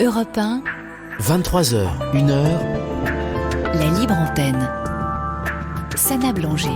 Europe 1, 23h, 1h, la libre antenne. Sana Blanger.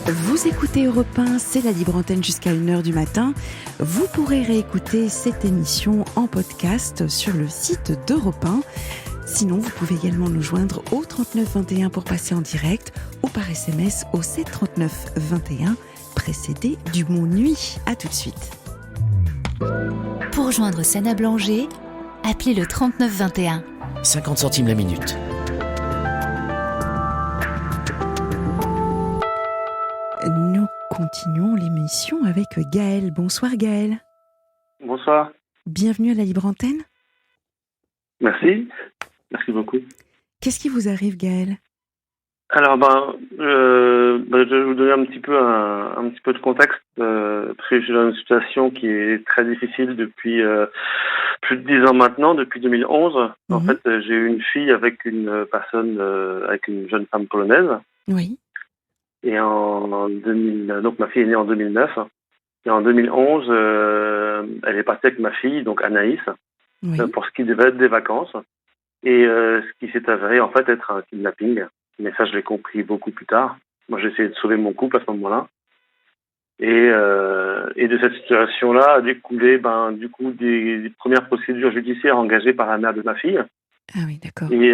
Vous écoutez Europe 1, c'est la libre antenne jusqu'à 1h du matin. Vous pourrez réécouter cette émission en podcast sur le site d'Europe 1. Sinon, vous pouvez également nous joindre au 39 21 pour passer en direct ou par SMS au 7 39 21, précédé du mot nuit. À tout de suite. Pour joindre Sana Blanger, appelez le 39 21. 50 centimes la minute. Nous continuons l'émission avec Gaël. Bonsoir Gaël. Bonsoir. Bienvenue à la libre antenne. Merci. Merci beaucoup. Qu'est-ce qui vous arrive Gaël ? Alors, je vais vous donner un petit peu de contexte, parce que je suis dans une situation qui est très difficile depuis plus de 10 ans maintenant, depuis 2011. En fait, j'ai eu une fille avec une personne, avec une jeune femme polonaise. Oui. Et donc ma fille est née en 2009. Et en 2011, elle est partie avec ma fille, donc Anaïs, Oui. Pour ce qui devait être des vacances. Et ce qui s'est avéré en fait être un kidnapping. Mais ça, je l'ai compris beaucoup plus tard. Moi, j'ai essayé de sauver mon couple à ce moment-là. Et de cette situation-là a découlé, du coup, des premières procédures judiciaires engagées par la mère de ma fille. Ah oui, d'accord. Et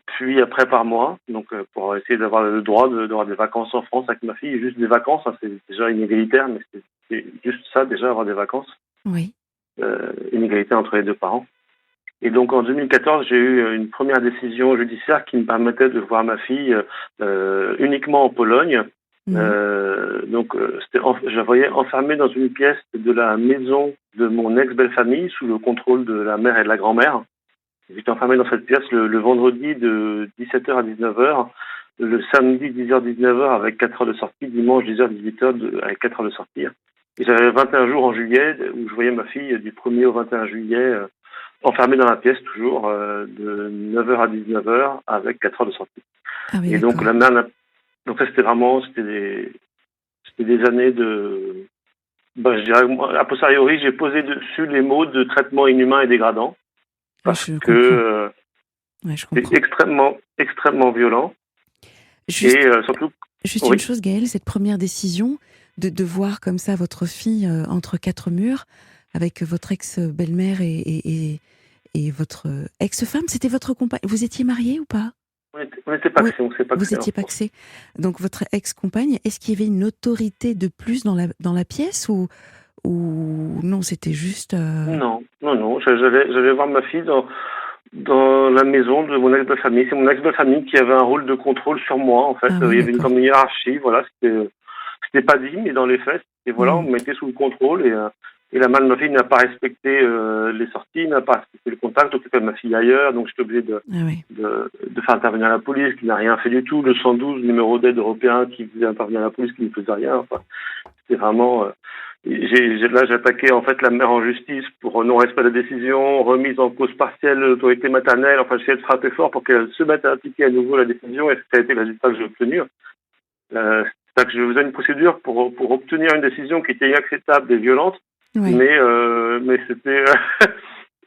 puis après par moi, donc pour essayer d'avoir le droit d'avoir des vacances en France avec ma fille. Juste des vacances, hein, c'est déjà inégalitaire, mais c'est juste ça déjà, avoir des vacances. Oui. Inégalité entre les deux parents. Et donc en 2014, j'ai eu une première décision judiciaire qui me permettait de voir ma fille uniquement en Pologne. Je la voyais enfermée dans une pièce de la maison de mon ex-belle-famille sous le contrôle de la mère et de la grand-mère. J'étais enfermé dans cette pièce le vendredi de 17h à 19h, le samedi 10h-19h avec 4 heures de sortie, dimanche 10h-18h avec 4 heures de sortie. Et j'avais 21 jours en juillet où je voyais ma fille du 1er au 21 juillet enfermée dans la pièce toujours de 9h à 19h avec 4 heures de sortie. Ah oui, et d'accord. donc la mère, donc ça c'était des années de, je dirais, a posteriori j'ai posé dessus les mots de traitement inhumain et dégradant. Parce je que je c'est comprends. extrêmement violent. Juste, Et surtout... juste Oui. une chose, Gaëlle, cette première décision de voir comme ça votre fille entre quatre murs avec votre ex-belle-mère et votre ex-femme, c'était votre compagne. Vous étiez mariés ou pas ? On n'était pas axés, on s'est pas Vous étiez paxé. Donc votre ex-compagne, est-ce qu'il y avait une autorité de plus dans la pièce ou non, c'était juste... Non. J'allais voir ma fille dans la maison de mon ex-belle-famille. C'est mon ex-belle-famille qui avait un rôle de contrôle sur moi, en fait. Ah oui, Il y avait d'accord. une hiérarchie, voilà. C'était pas dit, mais dans les faits, et voilà, on me mettait sous le contrôle et la mère de ma fille n'a pas respecté les sorties, n'a pas respecté le contact, occupé ma fille ailleurs, donc j'étais obligé Ah oui. de faire intervenir la police, qui n'a rien fait du tout, le 112, numéro d'aide européen, qui faisait intervenir la police, qui ne faisait rien, enfin, c'était vraiment... j'ai attaqué en fait la mère en justice pour non-respect de la décision, remise en cause partielle de l'autorité maternelle, enfin j'essayais de frapper fort pour qu'elle se mette à appliquer à nouveau la décision, et ça a été le résultat que j'ai obtenu. C'est-à-dire que je faisais une procédure pour obtenir une décision qui était inacceptable et violente, Oui. mais c'était...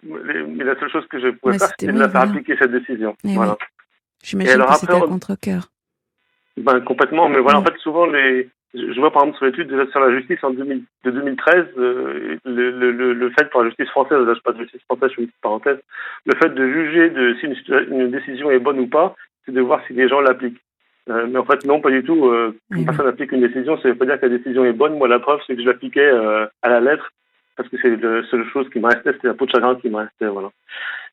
mais la seule chose que je pouvais faire, c'était de la faire appliquer cette décision. Et voilà. oui. J'imagine que c'était à contre-cœur. Complètement, mais voilà, en fait, souvent, je vois par exemple sur l'étude sur la justice de 2013, le fait pour la justice française, là je passe de justice française, je fais une petite parenthèse, le fait de juger si une décision est bonne ou pas, c'est de voir si les gens l'appliquent. Mais en fait, non, pas du tout. Quand une personne applique une décision, ça ne veut pas dire que la décision est bonne. Moi, la preuve, c'est que je l'appliquais à la lettre, parce que c'est la seule chose qui me restait, c'était la peau de chagrin qui me restait, voilà.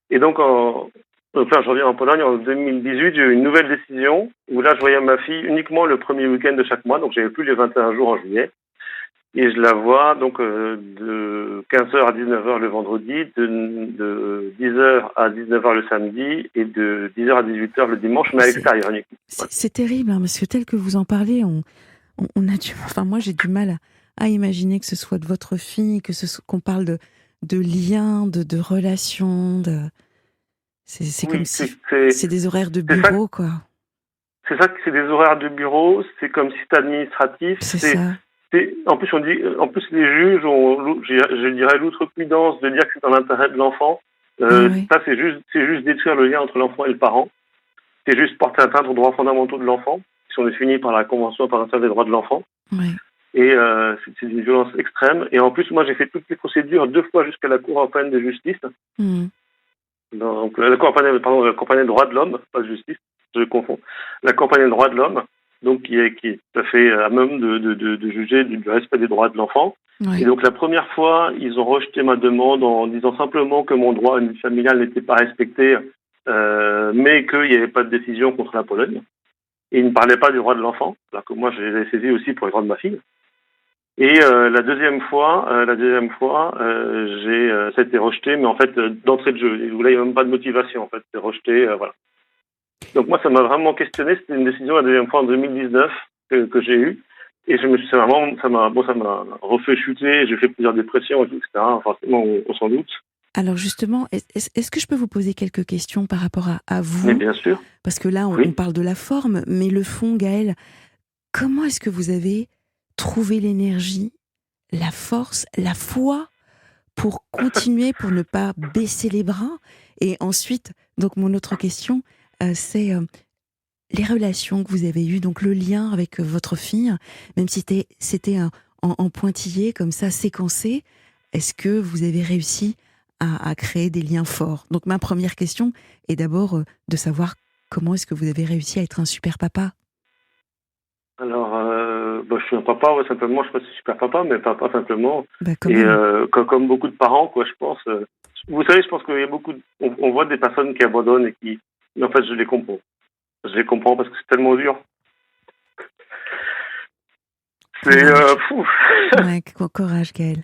Et donc, je reviens en Pologne en 2018, j'ai eu une nouvelle décision où là, je voyais ma fille uniquement le premier week-end de chaque mois, donc j'avais plus les 21 jours en juillet. Et je la vois donc de 15h à 19h le vendredi, de 10h à 19h le samedi et de 10h à 18h le dimanche, mais à l'extérieur uniquement. C'est terrible, hein, parce que tel que vous en parlez, on a enfin, moi j'ai du mal à imaginer que ce soit de votre fille, qu'on parle de liens, de relations, c'est Oui, comme si c'est des horaires de bureau, quoi. C'est ça, c'est des horaires de bureau, c'est comme si c'était administratif. C'est ça. En plus, les juges ont, je dirais, l'outrecuidance de dire que c'est dans l'intérêt de l'enfant. Oui. Ça, c'est juste détruire le lien entre l'enfant et le parent. C'est juste porter atteinte aux droits fondamentaux de l'enfant, qui sont définis par la Convention internationale des droits de l'enfant. Oui. Et c'est une violence extrême. Et en plus, moi, j'ai fait toutes les procédures 2 fois jusqu'à la Cour européenne de justice. Donc, la Cour européenne des droits de l'homme, pas de justice, je confonds. La Cour européenne des droits de l'homme, donc qui est tout à fait à même de juger du respect des droits de l'enfant. Oui. Et donc la première fois, ils ont rejeté ma demande en disant simplement que mon droit à une vie familiale n'était pas respecté, mais qu'il n'y avait pas de décision contre la Pologne. Et ils ne parlaient pas des droits de l'enfant, alors que moi je les ai saisis aussi pour les droits de ma fille. Et la deuxième fois, ça a été rejeté, mais en fait d'entrée de jeu. Là, il n'y a même pas de motivation, en fait, c'est rejeté, voilà. Donc moi, ça m'a vraiment questionné. C'était une décision la deuxième fois en 2019 que j'ai eue, et ça m'a refait chuter. J'ai fait plusieurs dépressions, etc. Forcément, on s'en doute. Alors justement, est-ce que je peux vous poser quelques questions par rapport à vous ? Mais bien sûr. Parce que là, on parle de la forme, mais le fond, Gaël, comment est-ce que vous avez trouvé l'énergie, la force, la foi pour continuer, pour ne pas baisser les bras ? Et ensuite, donc mon autre question, c'est les relations que vous avez eues, donc le lien avec votre fille, même si c'était en pointillé, comme ça, séquencé, est-ce que vous avez réussi à créer des liens forts ? Donc ma première question est d'abord de savoir comment est-ce que vous avez réussi à être un super papa ? Alors, je suis un papa, simplement, je ne sais pas si je suis super papa, mais papa simplement. Et comme beaucoup de parents, quoi, je pense. Vous savez, je pense qu'il y a on voit des personnes qui abandonnent et qui... Mais en fait, je les comprends. Je les comprends parce que c'est tellement dur. C'est fou. Ouais, courage, Gaël.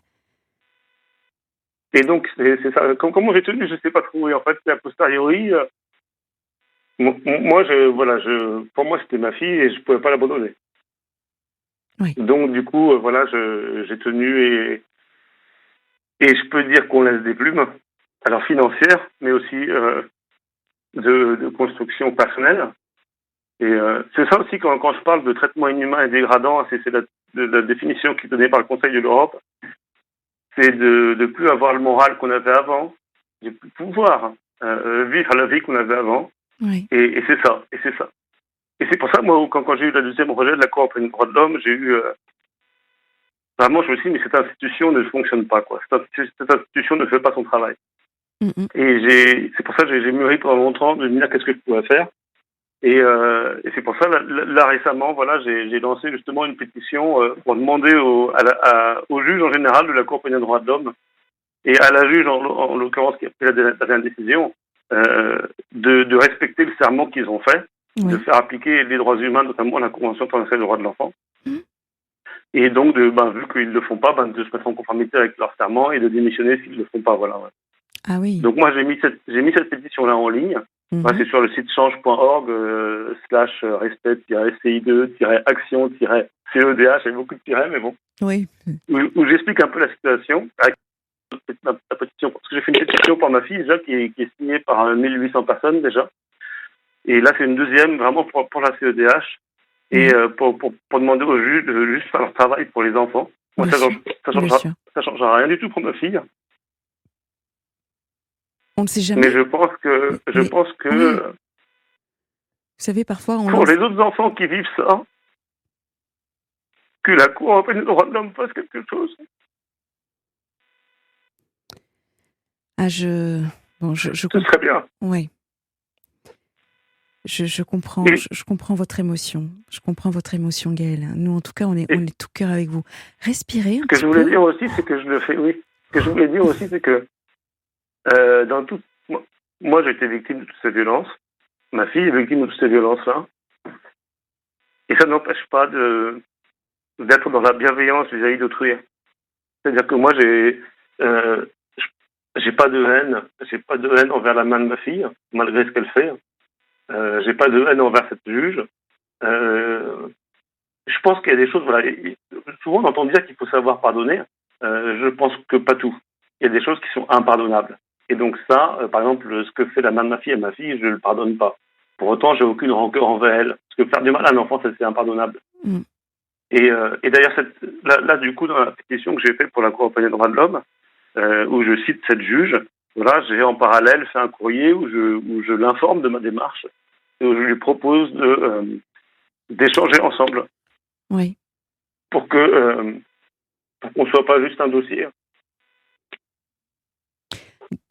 Et donc, c'est ça. Comment j'ai tenu, je ne sais pas trop. Et en fait, c'est a posteriori. Moi, pour moi, c'était ma fille et je ne pouvais pas l'abandonner. Oui. Donc, du coup, j'ai tenu et je peux dire qu'on laisse des plumes, alors financières, mais aussi de construction personnelle. Et c'est ça aussi quand je parle de traitement inhumain et dégradant, c'est la définition qui est donnée par le Conseil de l'Europe, c'est de ne plus avoir le moral qu'on avait avant, de plus pouvoir vivre la vie qu'on avait avant. Oui. Et c'est ça. Et c'est pour ça, moi, quand j'ai eu la deuxième rejet de la Cour européenne des droits de l'homme, j'ai eu... vraiment, je me suis dit, mais cette institution ne fonctionne pas, quoi. Cette institution ne fait pas son travail. Et c'est pour ça que j'ai mûri pendant longtemps de me dire qu'est-ce que je pouvais faire. Et c'est pour ça, là récemment, voilà, j'ai lancé justement une pétition pour demander au juge en général de la Cour européenne des droits de l'homme et à la juge en l'occurrence qui a pris la dernière décision de respecter le serment qu'ils ont fait, de faire appliquer les droits humains, notamment la Convention internationale des droits de l'enfant. Et donc, vu qu'ils ne le font pas, de se mettre en conformité avec leur serment et de démissionner s'ils ne le font pas. Voilà. Ouais. Ah oui. Donc moi, j'ai mis cette pétition-là en ligne. C'est sur le site change.org /respect-CI2-action-CEDH, il y a beaucoup de tirets, mais bon. Oui. Où j'explique un peu la situation avec la pétition. Parce que j'ai fait une pétition pour ma fille déjà qui est signée par 1800 personnes déjà. Et là, c'est une deuxième vraiment pour la CEDH et pour demander aux juges de juste faire leur travail pour les enfants. Moi, ça changera rien du tout pour ma fille. On ne sait jamais. Mais je pense que oui. Vous savez, parfois pour les autres enfants qui vivent ça, que la Cour européenne des droits de l'homme fasse quelque chose. Ah, je Ce serait bien. Oui. Je comprends. Je comprends votre émotion. Je comprends votre émotion, Gaël. Nous, en tout cas, on est tout cœur avec vous. Respirez un petit peu. Ce que je voulais dire aussi, c'est que je le fais. Oui. Ce que je voulais dire aussi, c'est que dans tout. Moi, j'ai été victime de toutes ces violences. Ma fille est victime de toutes ces violences-là. Et ça n'empêche pas de d'être dans la bienveillance vis-à-vis d'autrui. C'est-à-dire que moi, euh, j'ai pas de haine. J'ai pas de haine envers la main de ma fille, malgré ce qu'elle fait. J'ai pas de haine envers cette juge. Euh, je pense qu'il y a des choses, voilà. Souvent, on entend dire qu'il faut savoir pardonner. Je pense que pas tout. Il y a des choses qui sont impardonnables. Et donc ça, par exemple, ce que fait la main de ma fille à ma fille, je ne le pardonne pas. Pour autant, j'ai aucune rancœur envers elle. Parce que faire du mal à un enfant, c'est impardonnable. Mm. Et d'ailleurs, là, du coup, dans la pétition que j'ai faite pour la Cour européenne des droits de l'homme, où je cite cette juge, voilà, j'ai en parallèle fait un courrier où je l'informe de ma démarche et où je lui propose d'échanger ensemble Oui. pour qu'on ne soit pas juste un dossier.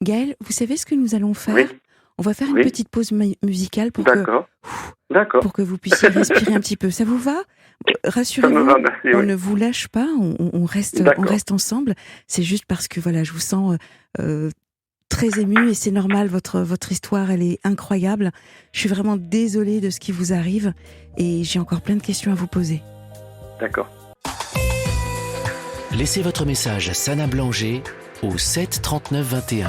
Gaël, vous savez ce que nous allons faire? Oui. On va faire une Oui. petite pause musicale pour D'accord. D'accord. que vous puissiez respirer un petit peu. Ça vous va? Ça me Rassurez-vous, va, merci. on Oui. ne vous lâche pas, on reste ensemble. C'est juste parce que voilà, je vous sens très émue et c'est normal, votre histoire, elle est incroyable. Je suis vraiment désolée de ce qui vous arrive et j'ai encore plein de questions à vous poser. D'accord. Laissez votre message à Sana Blanger au 7 39 21.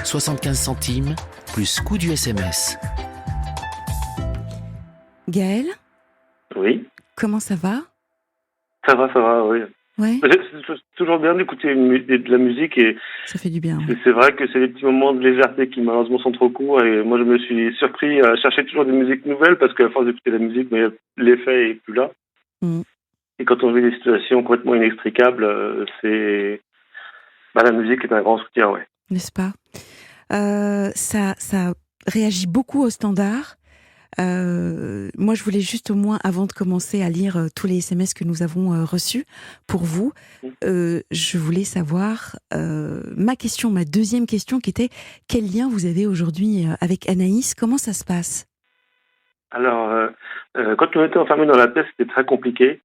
75 centimes plus coût du SMS. Gaël, Oui. comment ça va? Ça va, oui. Ouais, C'est toujours bien d'écouter de la musique et ça fait du bien. c'est vrai que c'est des petits moments de légèreté qui malheureusement sont trop courts et moi je me suis surpris à chercher toujours des musiques nouvelles parce qu'à force d'écouter la musique, mais l'effet est plus là. Mm. Et quand on vit des situations complètement inextricables, la musique est un grand soutien, ouais. N'est-ce pas? Ça réagit beaucoup au standard. Moi, je voulais juste au moins, avant de commencer à lire tous les SMS que nous avons reçus pour vous, je voulais savoir ma deuxième question qui était quel lien vous avez aujourd'hui avec Anaïs? Comment ça se passe? Alors, quand on était enfermés dans la pièce, c'était très compliqué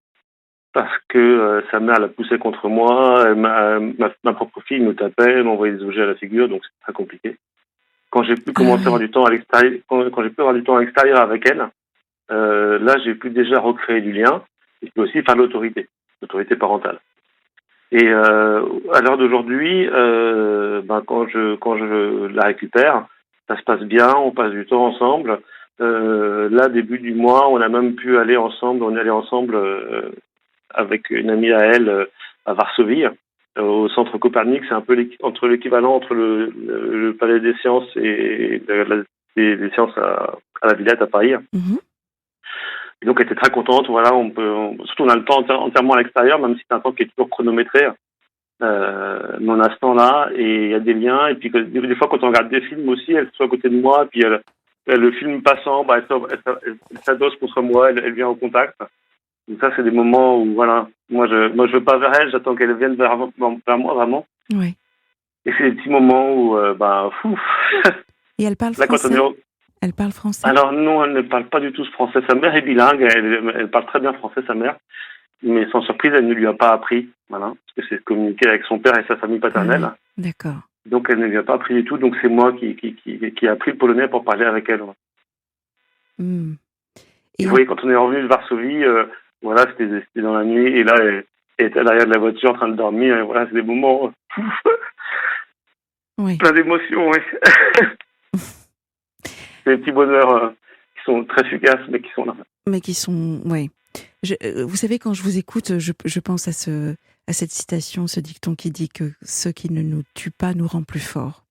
parce que sa mère la poussait contre moi, ma propre fille me tapait, m'envoyait des objets à la figure, donc c'était très compliqué. Quand j'ai pu commencer à avoir du temps à l'extérieur, quand j'ai pu avoir du temps à l'extérieur avec elle, là j'ai pu déjà recréer du lien et puis aussi faire l'autorité parentale. Et à l'heure d'aujourd'hui, quand je la récupère, ça se passe bien, on passe du temps ensemble. Là, début du mois, on a même pu aller ensemble. On est allé ensemble avec une amie à elle à Varsovie, au centre Copernic. C'est un peu entre l'équivalent entre le Palais des Sciences et des Sciences à la Villette à Paris. Mm-hmm. Et donc, elle était très contente. Voilà, surtout on a le temps entièrement à l'extérieur, même si c'est un temps qui est toujours chronométré. Mais on a ce temps-là et il y a des liens. Et puis des fois, quand on regarde des films aussi, elle soit à côté de moi, puis le film passant, elle s'adosse contre moi, elle vient au contact. Donc ça, c'est des moments où, voilà, moi je veux pas vers elle, j'attends qu'elle vienne vers moi, vraiment. Oui. Et c'est des petits moments où, Et elle parle là, français? Elle parle français? Alors non, elle ne parle pas du tout ce français. Sa mère est bilingue, elle parle très bien français, sa mère. Mais sans surprise, elle ne lui a pas appris, voilà, parce que c'est communiquer avec son père et sa famille paternelle. D'accord. Donc elle ne lui a pas appris du tout, donc c'est moi qui a appris le polonais pour parler avec elle. Mm. Et vous voyez, quand on est revenu de Varsovie, voilà, c'était dans la nuit, et là, elle était à l'arrière de la voiture en train de dormir, et voilà, c'est des moments Oui. plein d'émotions, oui. C'est des petits bonheurs qui sont très fugaces, mais qui sont là. Mais qui sont, oui. Vous savez, quand je vous écoute, je pense à cette citation, ce dicton qui dit que ce qui ne nous tue pas nous rend plus forts.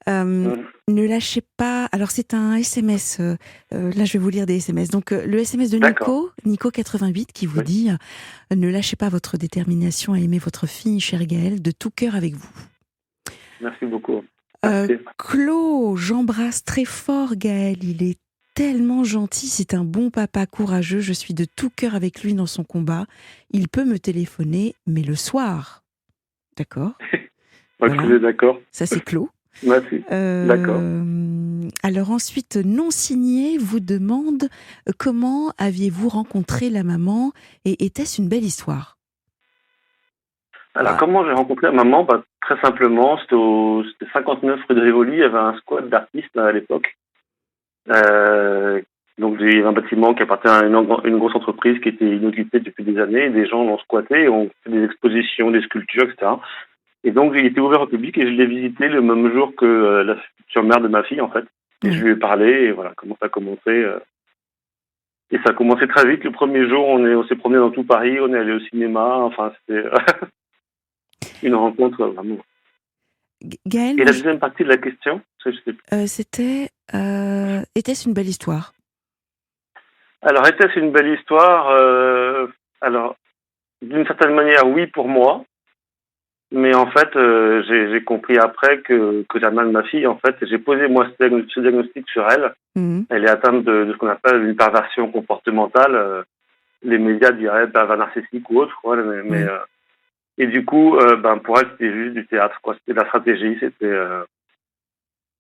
Ne lâchez pas. Alors c'est un SMS. Là, je vais vous lire des SMS. Donc le SMS de Nico 88 qui vous dit ne lâchez pas votre détermination à aimer votre fille, chère Gaëlle, de tout cœur avec vous. Merci beaucoup. Claude, j'embrasse très fort Gaël. Il est tellement gentil. C'est un bon papa courageux. Je suis de tout cœur avec lui dans son combat. Il peut me téléphoner, mais le soir. D'accord. Voilà. D'accord. Ça c'est Claude. Merci. D'accord. Alors ensuite, non signé vous demande comment aviez-vous rencontré la maman et était-ce une belle histoire? Alors comment j'ai rencontré la maman? Très simplement, c'était 59 rue de Rivoli, il y avait un squat d'artistes à l'époque Donc il y avait un bâtiment qui appartient à une grosse entreprise qui était inoccupée depuis des années. Et des gens l'ont squatté et ont fait des expositions, des sculptures, etc. Et donc il était ouvert au public et je l'ai visité le même jour que la future mère de ma fille en fait. Et je lui ai parlé et voilà comment ça a commencé. Et ça a commencé très vite. Le premier jour, on s'est promené dans tout Paris, on est allé au cinéma. Enfin, c'était une rencontre vraiment. Gaël, Et la deuxième partie de la question, je sais plus. c'était était-ce une belle histoire? Alors, était-ce une belle histoire Alors, d'une certaine manière, oui pour moi. Mais en fait, j'ai compris après que la mère de ma fille, en fait, j'ai posé moi ce diagnostic sur elle. Elle est atteinte de ce qu'on appelle une perversion comportementale. Les médias diraient pervers narcissique ou autre, quoi. Et du coup, pour elle, c'était juste du théâtre, quoi. C'était de la stratégie.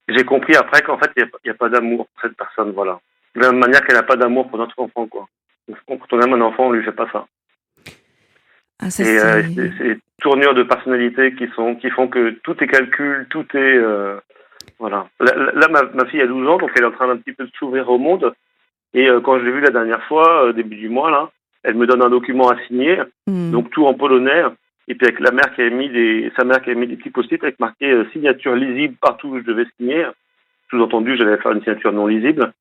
J'ai compris après qu'en fait, il y a pas d'amour pour cette personne, voilà. De la même manière qu'elle n'a pas d'amour pour notre enfant, quoi. Donc, quand on aime un enfant, on lui fait pas ça. Ah, ça, Et c'est des tournures de personnalité qui font que tout est calcul, tout est voilà. Là, ma fille a 12 ans, donc elle est en train d'un petit peu de s'ouvrir au monde. Et quand je l'ai vue la dernière fois, début du mois, là, elle me donne un document à signer, donc tout en polonais. Et puis avec sa mère qui avait mis des petits post-it avec marqué signature lisible partout où je devais signer. Sous-entendu, j'allais faire une signature non lisible.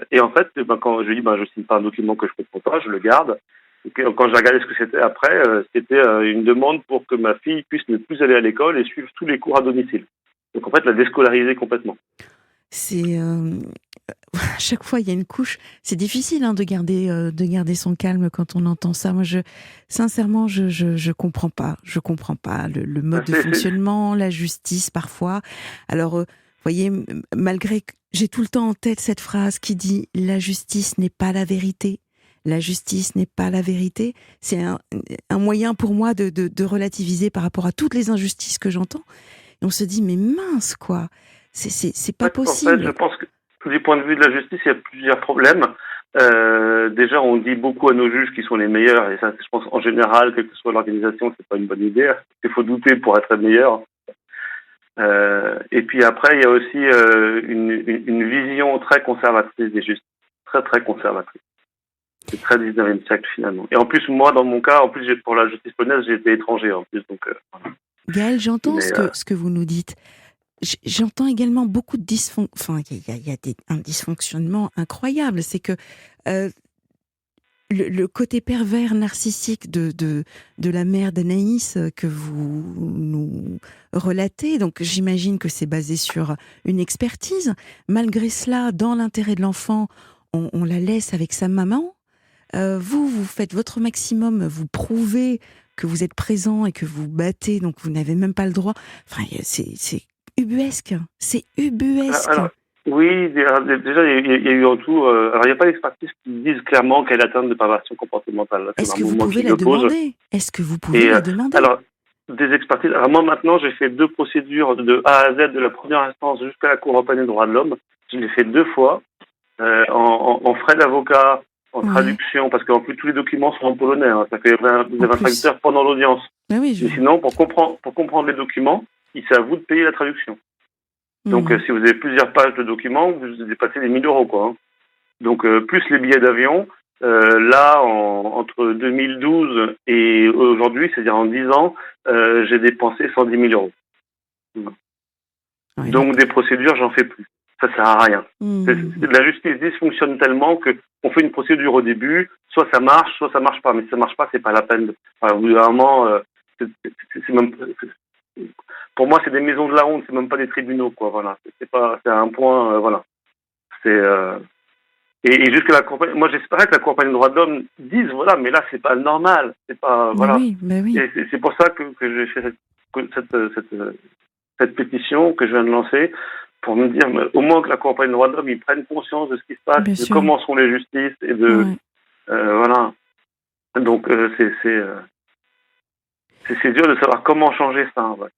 Et en fait, quand je lui dis, je signe pas un document que je comprends pas, je le garde. Et quand j'ai regardé ce que c'était après, c'était une demande pour que ma fille puisse ne plus aller à l'école et suivre tous les cours à domicile. Donc en fait, la déscolariser complètement. C'est à chaque fois il y a une couche. C'est difficile de garder son calme quand on entend ça. Moi, sincèrement, je comprends pas. Je comprends pas le mode de fonctionnement, la justice parfois. Alors, voyez, malgré que j'ai tout le temps en tête cette phrase qui dit la justice n'est pas la vérité. La justice n'est pas la vérité. C'est un moyen pour moi de relativiser par rapport à toutes les injustices que j'entends. Et on se dit mais mince quoi. C'est pas possible. En fait, je pense que du point de vue de la justice, il y a plusieurs problèmes. Déjà, on dit beaucoup à nos juges qui sont les meilleurs, et ça, je pense en général, quelle que soit l'organisation, c'est pas une bonne idée. Il faut douter pour être meilleur. Et puis après, il y a aussi une vision très conservatrice des justices, très très conservatrice. C'est très 19e siècle finalement. Et en plus, moi, dans mon cas, pour la justice polonaise, j'ai été étranger en plus. Donc, voilà. Gaël, j'entends ce que vous nous dites. J'entends également beaucoup de dysfonctionnement. Enfin, il y a un dysfonctionnement incroyable. C'est que le côté pervers narcissique de la mère d'Anaïs que vous nous relatez, donc j'imagine que c'est basé sur une expertise. Malgré cela, dans l'intérêt de l'enfant, on la laisse avec sa maman. Vous faites votre maximum, vous prouvez que vous êtes présent et que vous battez, donc vous n'avez même pas le droit. Enfin, c'est ubuesque. C'est ubuesque. Alors, oui, déjà, il y a eu en tout... alors, il n'y a pas d'expertise qui disent clairement qu'elle est atteinte de perversion comportementale. Est-ce que vous pouvez la demander ? Est-ce que vous pouvez la demander ? Alors, des expertises... Alors, moi, maintenant, j'ai fait 2 procédures de A à Z, de la première instance jusqu'à la Cour européenne des droits de l'homme. Je l'ai fait 2 fois, en frais d'avocat, en traduction, parce qu'en plus, tous les documents sont en polonais. Ça fait des traducteurs pendant l'audience. Mais sinon, pour comprendre les documents, c'est à vous de payer la traduction. Donc, si vous avez plusieurs pages de documents, vous dépassez les 1 000 €, quoi. Donc, plus les billets d'avion, là, entre 2012 et aujourd'hui, c'est-à-dire en 10 ans, j'ai dépensé 110 000 €. Oui. Donc, des procédures, j'en fais plus. Ça sert à rien. La justice dysfonctionne tellement que on fait une procédure au début, soit ça marche pas. Mais si ça marche pas, c'est pas la peine. Au bout d'un moment, pour moi, c'est des maisons de la honte, c'est même pas des tribunaux, quoi. Voilà, c'est un point, voilà. Et jusqu'à la compagnie, moi j'espérais que la compagnie des droits de l'homme dise, voilà, mais là c'est pas normal, c'est pas, voilà. Oui. Et c'est pour ça que j'ai fait cette pétition que je viens de lancer, pour me dire, mais au moins que la compagnie des droits de l'homme, ils prennent conscience de ce qui se passe, de comment sont les justices, et de, voilà. Donc c'est dur de savoir comment changer ça. Ouais.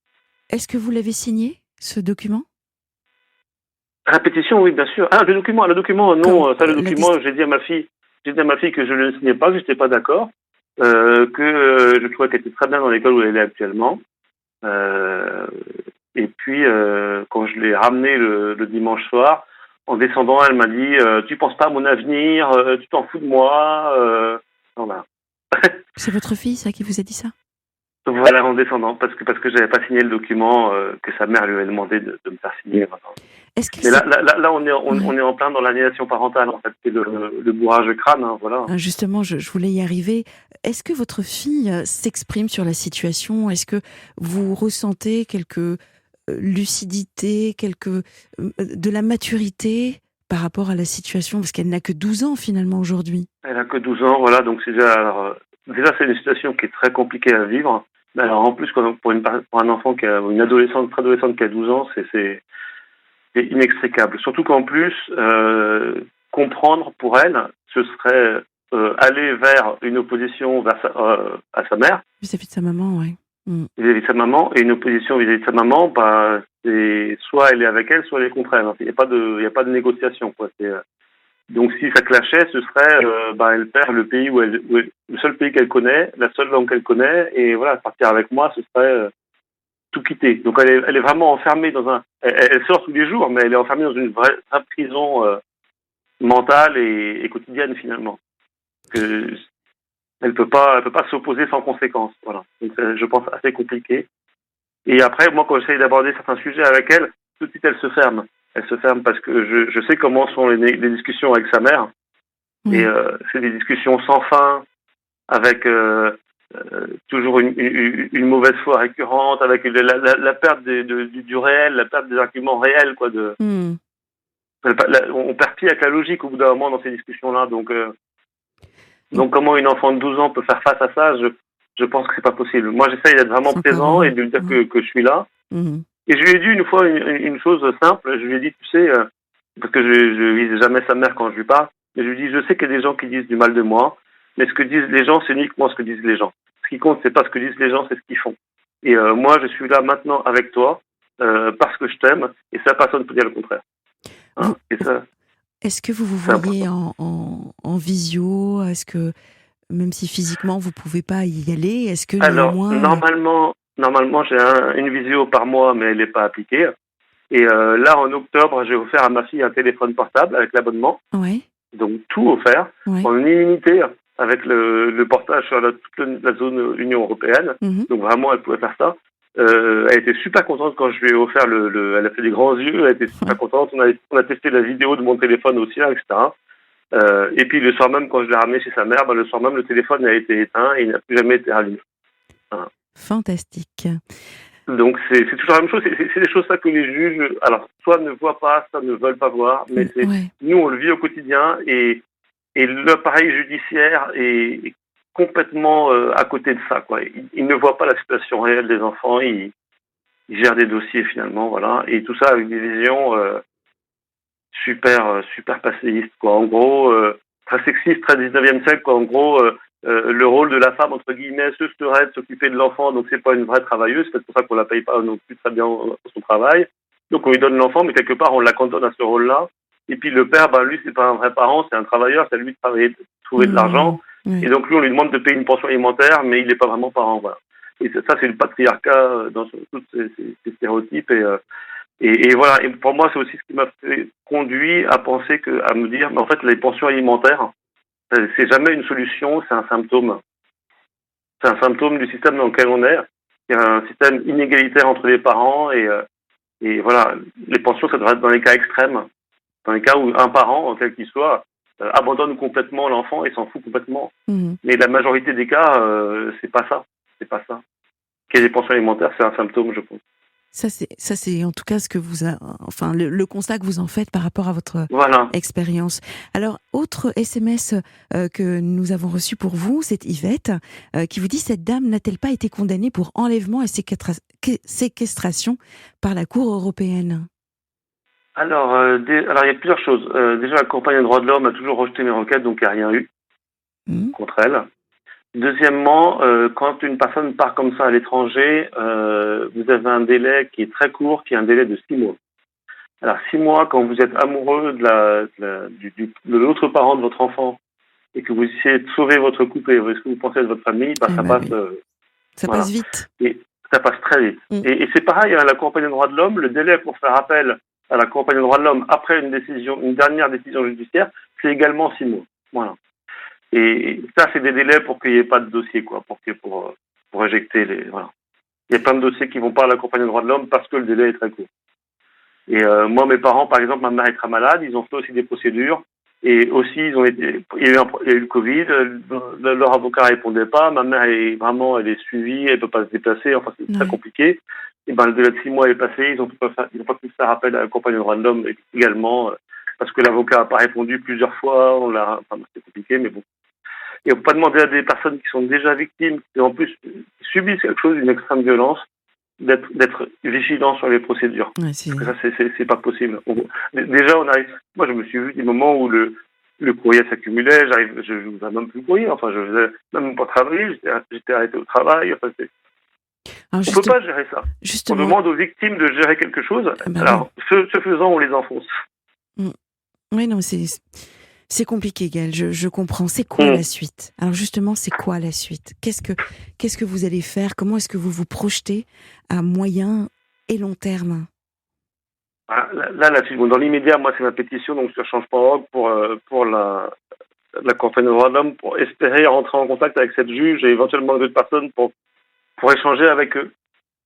Est-ce que vous l'avez signé, ce document ? La pétition, oui, bien sûr. Le document, non. Le document, j'ai dit à ma fille que je ne le signais pas, que je n'étais pas d'accord, que je trouvais qu'elle était très bien dans l'école où elle est actuellement. Et puis, quand je l'ai ramené le dimanche soir, En descendant, elle m'a dit tu penses pas à mon avenir, tu t'en fous de moi. Voilà. C'est votre fille, ça, qui vous a dit ça? Voilà, en descendant, parce que j'avais pas signé le document que sa mère lui avait demandé de me faire signer. Voilà. Est-ce que Mais c'est... là, on est en plein dans l'aliénation parentale, en fait, c'est le bourrage de crâne, hein, voilà. Justement, je voulais y arriver. Est-ce que votre fille s'exprime sur la situation? Est-ce que vous ressentez quelque lucidité, de la maturité par rapport à la situation? Parce qu'elle n'a que 12 ans finalement aujourd'hui. Elle a que 12 ans, voilà, donc c'est déjà c'est une situation qui est très compliquée à vivre. Mais alors en plus, pour un enfant une préadolescente qui a 12 ans, c'est inextricable. Surtout qu'en plus, comprendre pour elle, ce serait aller vers une opposition à sa mère. Vis-à-vis de sa maman, oui. Vis-à-vis de sa maman, et une opposition vis-à-vis de sa maman, c'est soit elle est avec elle, soit elle est contre elle. Il n'y a pas de négociation, quoi. Donc si ça clashait, ce serait elle perd le pays le seul pays qu'elle connaît, la seule langue qu'elle connaît, et voilà, partir avec moi, ce serait tout quitter. Donc elle est vraiment enfermée elle sort tous les jours, mais elle est enfermée dans une vraie prison mentale et quotidienne finalement. Elle peut pas s'opposer sans conséquence. Voilà. Donc c'est, je pense, assez compliqué. Et après, moi, quand j'essaye d'aborder certains sujets avec elle, tout de suite elle se ferme. Elle se ferme parce que je sais comment sont les discussions avec sa mère. Oui. Et c'est des discussions sans fin, avec toujours une mauvaise foi récurrente, avec la perte du réel, la perte des arguments réels, quoi. On perd pied avec la logique au bout d'un moment dans ces discussions-là. Donc comment une enfant de 12 ans peut faire face à ça, je pense que c'est pas possible. Moi, j'essaye d'être vraiment présent et de lui dire que je suis là. Et je lui ai dit une fois une chose simple. Je lui ai dit, tu sais, parce que je vise jamais sa mère quand je lui parle, mais je lui dis, je sais qu'il y a des gens qui disent du mal de moi, mais ce que disent les gens, c'est uniquement ce que disent les gens. Ce qui compte, c'est pas ce que disent les gens, c'est ce qu'ils font. Et moi, je suis là maintenant avec toi parce que je t'aime, et ça, personne ne peut dire le contraire. Hein, et ça. Est-ce que vous voyez en visio? Est-ce que, même si physiquement vous pouvez pas y aller, est-ce que néanmoins... Normalement, j'ai une visio par mois, mais elle n'est pas appliquée. Et là, en octobre, j'ai offert à ma fille un téléphone portable avec l'abonnement. Ouais. Donc, tout offert, en illimité, avec le portage sur toute la zone Union européenne. Donc, vraiment, elle pouvait faire ça. Elle était super contente quand je lui ai offert elle a fait des grands yeux, elle était super contente. On a testé la vidéo de mon téléphone aussi, etc. Et puis, le soir même, quand je l'ai ramené chez sa mère, le soir même, le téléphone a été éteint et il n'a plus jamais été rallumé. Voilà. Fantastique. Donc c'est toujours la même chose, c'est des choses ça que les juges, alors soit ne voient pas, soit ne veulent pas voir, mais nous on le vit au quotidien et l'appareil judiciaire est complètement à côté de ça, quoi. Il ne voit pas la situation réelle des enfants, il gère des dossiers finalement, voilà, et tout ça avec des visions super passéistes, quoi. En gros, très sexiste, très 19e siècle, quoi. En gros, le rôle de la femme, entre guillemets, ce serait de s'occuper de l'enfant, donc c'est pas une vraie travailleuse, c'est peut-être pour ça qu'on la paye pas non plus très bien son travail. Donc on lui donne l'enfant, mais quelque part on la cantonne à ce rôle-là. Et puis le père, lui c'est pas un vrai parent, c'est un travailleur, c'est à lui de travailler, de trouver de l'argent. Et donc lui on lui demande de payer une pension alimentaire, mais il n'est pas vraiment parent, voilà. Et ça c'est le patriarcat dans tous ces stéréotypes et voilà. Et pour moi c'est aussi ce qui m'a conduit à penser à me dire, mais en fait les pensions alimentaires, c'est jamais une solution, c'est un symptôme. C'est un symptôme du système dans lequel on est. Il y a un système inégalitaire entre les parents et voilà, les pensions, ça devrait être dans les cas extrêmes. Dans les cas où un parent, quel qu'il soit, abandonne complètement l'enfant et s'en fout complètement. Mais la majorité des cas, c'est pas ça. C'est pas ça. Qu'il y ait des pensions alimentaires, c'est un symptôme, je pense. Ça c'est en tout cas ce que le constat que vous en faites par rapport à votre expérience. Alors, autre SMS que nous avons reçu pour vous, c'est Yvette qui vous dit: cette dame n'a-t-elle pas été condamnée pour enlèvement et séquestration par la Cour européenne? Alors, il y a plusieurs choses. Déjà, la Compagnie des droits de l'homme a toujours rejeté mes requêtes, donc il n'y a rien eu contre elle. Deuxièmement, quand une personne part comme ça à l'étranger, vous avez un délai qui est très court, qui est un délai de 6 mois. Alors 6 mois, quand vous êtes amoureux de l'autre parent de votre enfant et que vous essayez de sauver votre couple et ce que vous pensez de votre famille, ça passe. Ça passe vite. Et ça passe très vite. Et c'est pareil, la Compagnie des droits de l'homme, le délai pour faire appel à la Cour européenne des droits de l'homme après une dernière décision judiciaire, c'est également 6 mois. Voilà. Et ça, c'est des délais pour qu'il n'y ait pas de dossier, quoi, pour éjecter les, voilà. Il y a plein de dossiers qui vont pas à la Cour européenne des droits de l'homme parce que le délai est très court. Et moi, mes parents, par exemple, ma mère est très malade, ils ont fait aussi des procédures. Et aussi, il y a eu le Covid, leur avocat répondait pas, ma mère elle est suivie, elle peut pas se déplacer, enfin c'est très compliqué. Et le délai de 6 mois est passé, ils ont pas pu faire appel à la compagnie des droits de l'homme également, parce que l'avocat n'a pas répondu plusieurs fois, c'est compliqué, mais bon. Et on peut pas demander à des personnes qui sont déjà victimes, qui en plus subissent quelque chose d'une extrême violence, d'être vigilants sur les procédures. Ouais, ça, c'est pas possible. Déjà, moi, je me suis vu des moments où le courrier s'accumulait, je ne faisais même plus le courrier, enfin, je faisais même pas travailler, j'étais arrêté au travail, enfin, on ne peut pas gérer ça. On demande aux victimes de gérer quelque chose, ce faisant, on les enfonce. Oui, non, c'est compliqué, Gaël, je comprends. C'est quoi la suite ? Alors justement, c'est quoi la suite ? Qu'est-ce que vous allez faire ? Comment est-ce que vous vous projetez à moyen et long terme ? Là, dans l'immédiat, moi, c'est ma pétition, donc sur change.org pour la Conférence des droits de l'homme, pour espérer rentrer en contact avec cette juge et éventuellement d'autres personnes pour échanger avec eux.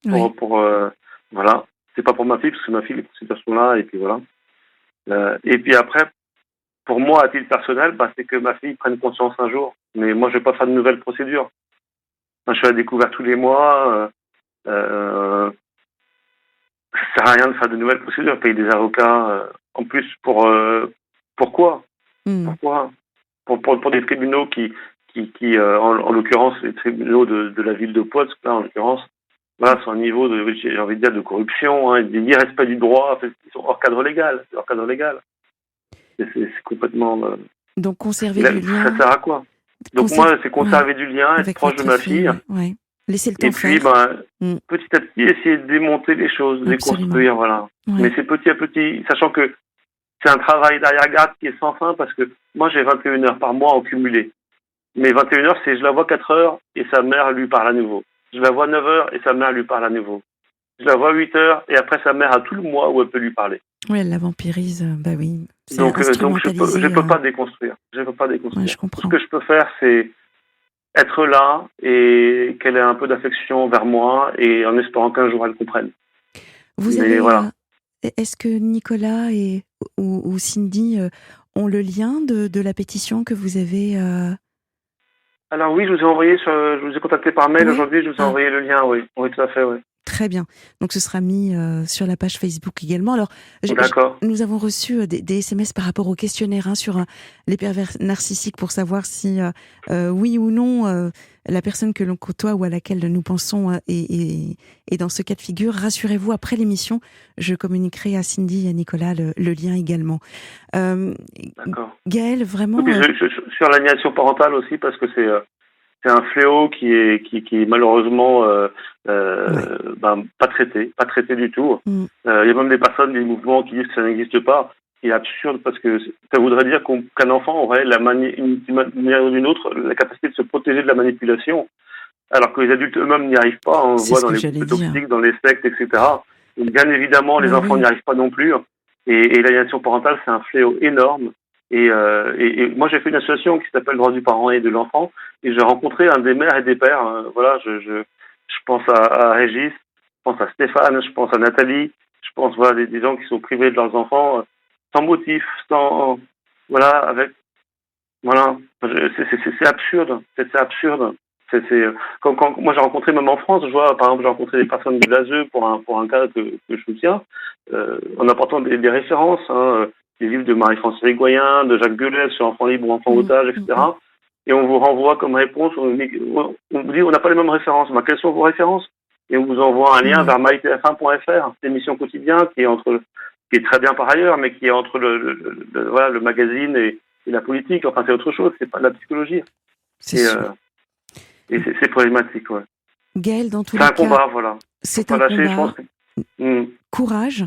Oui. Voilà. C'est pas pour ma fille, parce que ma fille, les procédures sont là, et puis voilà. Et puis après, pour moi, à titre personnel, c'est que ma fille prenne conscience un jour. Mais moi, je vais pas faire de nouvelles procédures. Je fais la découverte tous les mois. Ça sert à rien de faire de nouvelles procédures, payer des avocats. En plus, pourquoi Pourquoi pour des tribunaux qui en l'occurrence, les tribunaux de la ville de Ploiești, là, en l'occurrence, voilà, c'est un niveau j'ai envie de dire, de corruption, d'irrespect du droit. Ils sont hors cadre légal. C'est hors cadre légal. C'est complètement... Donc, conserver du lien... Ça sert à quoi ? Donc, moi, c'est conserver du lien, être proche de ma fille. Ouais. Laisser le temps faire. Et puis, petit à petit, essayer de démonter les choses, de déconstruire, voilà. Ouais. Mais c'est petit à petit, sachant que c'est un travail d'arrière-garde qui est sans fin, parce que moi, j'ai 21 heures par mois en cumulé. Mais 21 heures, je la vois 4 heures et sa mère lui parle à nouveau. Je la vois 9 heures et sa mère lui parle à nouveau. Je la vois 8 heures et après, sa mère a tout le mois où elle peut lui parler. Oui, elle la vampirise, oui. Donc je peux pas déconstruire. Je peux pas déconstruire. Ouais, je comprends. Ce que je peux faire, c'est être là et qu'elle ait un peu d'affection vers moi et en espérant qu'un jour elle comprenne. Est-ce que Nicolas ou Cindy ont le lien de la pétition que vous avez Alors oui, je vous ai contacté par mail aujourd'hui, je vous ai envoyé le lien, oui. Oui, tout à fait, oui. Très bien. Donc, ce sera mis sur la page Facebook également. Alors, nous avons reçu des SMS par rapport au questionnaire sur les pervers narcissiques pour savoir si, oui ou non, la personne que l'on côtoie ou à laquelle nous pensons est dans ce cas de figure. Rassurez-vous, après l'émission, je communiquerai à Cindy et à Nicolas le lien également. D'accord. Gaël, vraiment... Et puis sur l'aliénation parentale aussi, parce que c'est un fléau qui est malheureusement pas traité du tout. Il y a même des personnes, des mouvements qui disent que ça n'existe pas. C'est absurde parce que ça voudrait dire qu'un enfant aurait d'une manière ou d'une autre la capacité de se protéger de la manipulation, alors que les adultes eux-mêmes n'y arrivent pas. On le voit dans les groupes toxiques, dans les sectes, etc. Donc, bien évidemment, les enfants n'y arrivent pas non plus. Et l'aliénation parentale, c'est un fléau énorme. Et moi, j'ai fait une association qui s'appelle Droits du parent et de l'enfant, et j'ai rencontré un des mères et des pères. Voilà, je pense à Régis, je pense à Stéphane, je pense à Nathalie, je pense des gens qui sont privés de leurs enfants sans motif, c'est absurde, c'est absurde. Quand moi j'ai rencontré même en France, je vois par exemple j'ai rencontré des personnes de l'ASE pour un cas que je soutiens, en apportant des références. Les livres de Marie-France Rigoyen, de Jacques Guelet sur enfants libres ou enfants otages, etc. Et on vous renvoie comme réponse, on vous dit on n'a pas les mêmes références. Quelles sont vos références ? Et on vous envoie un lien vers mytf1.fr, c'est l'émission quotidienne qui est très bien par ailleurs, mais qui est entre le magazine et la politique. Enfin, c'est autre chose, c'est pas de la psychologie. C'est problématique, ouais. Gaël, dans tous les cas... C'est un combat, voilà. C'est un combat. Je pense que... Courage.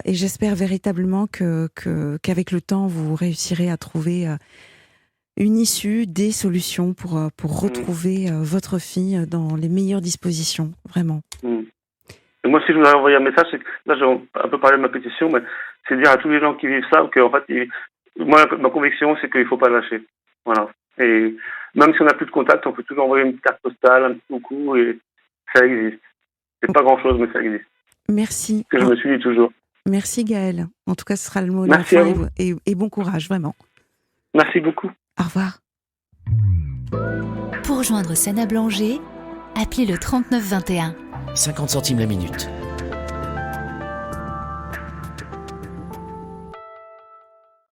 Et j'espère véritablement qu'avec le temps, vous réussirez à trouver une issue, des solutions pour retrouver votre fille dans les meilleures dispositions, vraiment. Et moi, si je voudrais envoyer un message, c'est que, là, j'ai un peu parlé de ma pétition, mais c'est dire à tous les gens qui vivent ça qu'en fait, moi, ma conviction, c'est qu'il ne faut pas lâcher. Voilà. Et même si on n'a plus de contact, on peut toujours envoyer une petite carte postale, un petit coucou, et ça existe. C'est pas grand-chose, mais ça existe. Merci. Que je me suis dit toujours. Merci Gaël. En tout cas, ce sera le mot de Merci la à fin vous. et bon courage, vraiment. Merci beaucoup. Au revoir. Pour joindre Sana Blanger, appelez le 39 21. 50 centimes la minute.